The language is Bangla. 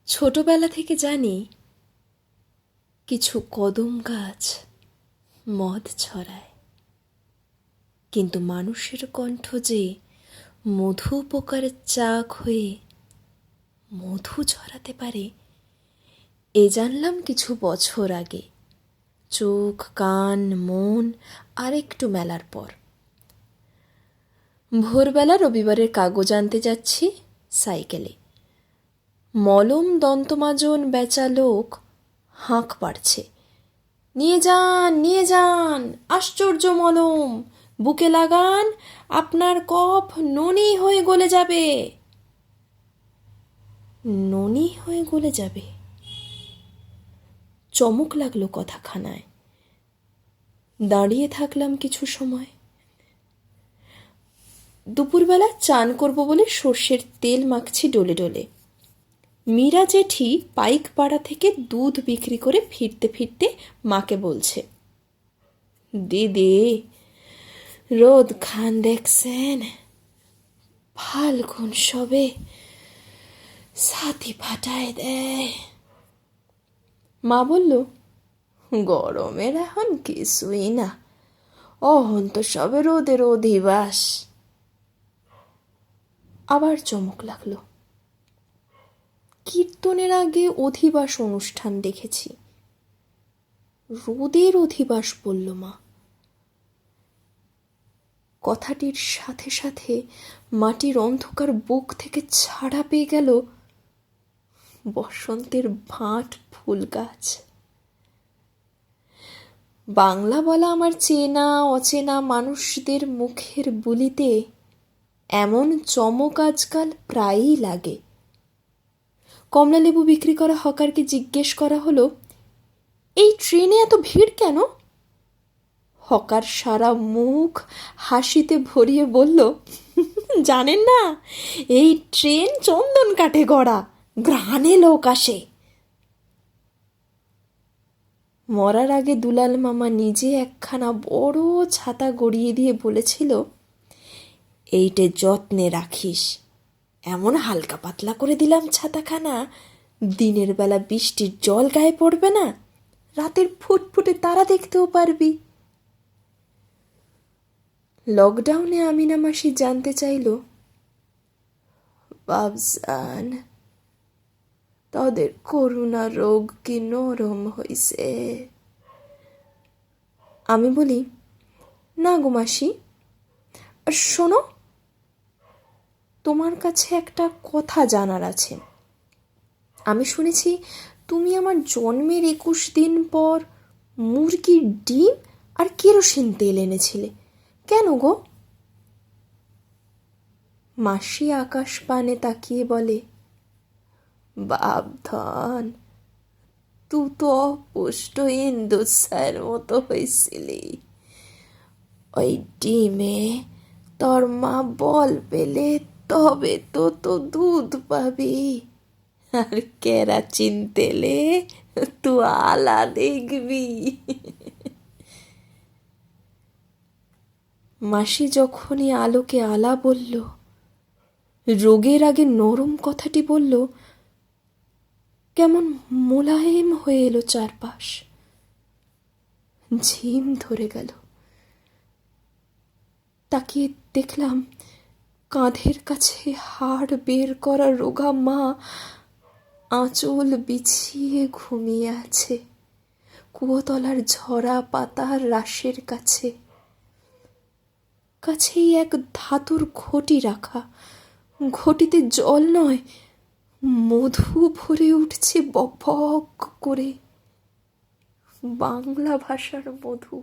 ছোটবেলা থেকে জানি কিছু কদম গাছ মদ ছড়ায়, কিন্তু মানুষের কণ্ঠ যে মধু উপকারের চাক হয়ে মধু ছড়াতে পারে এ জানলাম কিছু বছর আগে, চোখ কান মন আর একটু মেলার পর। ভোরবেলা রবিবারের কাগজ আনতে যাচ্ছি সাইকেলে। মলম দন্তমাজন বেচা লোক হাঁক পাড়ছে, নিয়ে যান নিয়ে যান, আশ্চর্য মলম, বুকে লাগান, আপনার কফ ননি হয়ে গলে যাবে। ননি হয়ে গলে যাবে, চমক লাগলো কথাখানায়। দাঁড়িয়ে থাকলাম কিছু সময়। দুপুরবেলা চান করব বলে সর্ষের তেল মাখছি ডলে ডলে। মীরা জেঠি পাইক পাড়া থেকে দুধ বিক্রি করে ফিরতে ফিরতে মাকে বলছে, দিদি রোদ খান দেখছেন, ফাল্গুন সবে ছাতি ফাটায় দেয়। মা বলল, গরমের এখন কিছুই না, অহন তো সবে রোদের অধিবাস। আবার চমক লাগলো। কীর্তনের আগে অধিবাস অনুষ্ঠান দেখেছি, রোদের অধিবাস বলল মা। কথাটির সাথে সাথে মাটির অন্ধকার বুক থেকে ছাড়া পেয়ে গেল বসন্তের ভাঁট ফুল গাছ। বাংলা বলা আমার চেনা অচেনা মানুষদের মুখের বুলিতে এমন চমক আজকাল প্রায়ই লাগে। কমলালেবু বিক্রি করা হকারকে জিজ্ঞেস করা হলো, এই ট্রেনে এত ভিড় কেন? হকার সারা মুখ হাসিতে ভরিয়ে বলল, জানেন না, এই ট্রেন চন্দন কাঠে গড়া, গ্রানে লোক আসে। মরার আগে দুলাল মামা নিজে একখানা বড় ছাতা গড়িয়ে দিয়ে বলেছিল, এইটে যত্নে রাখিস। এমন হালকা পাতলা করে দিলাম ছাতাখানা, দিনের বেলা বৃষ্টির জল গায়ে পড়বে না, রাতের ফুটফুটে তারা দেখতেও পারবি। লকডাউনে আমিনা মাসি জানতে চাইল, বাবজান তাদের করুণা রোগ কি নরম হইছে? আমি বলি, না গো মাসি, শোনো, তোমার কাছে একটা কথা জানার আছে। আমি শুনেছি তুমি আমার জন্মের 21 দিন পর মুরগির ডিম আর কেরোসিন তেল এনেছিলে, কেন গো? মাসি আকাশ পানে তাকিয়ে বলে, বাপধন, তুই তো অপুষ্ট ইন্দুসার মতো হয়েছিলি। ওই ডিমে তোর মা বল পেলে তবে তো দুধ পাবি, আর কেরাচিন তেলে তুই আলা দেখবি। মাসি যখনই আলোকে আলা বলল, রোগের আগে নরম কথাটি বলল, কেমন মোলায়েম হয়ে এলো চারপাশ। ঝিম ধরে গেল। তাকিয়ে দেখলাম কাঁধের কাছে হাড় বের করা রোগা মা আঁচল বিছিয়ে ঘুমিয়ে আছে কুয়োতলার ঝরা পাতার রাশের কাছে। কাছেই এক ধাতুর ঘটি রাখা, ঘটিতে জল নয়, মধু ভরে উঠছে বক বক করে, বাংলা ভাষার মধু।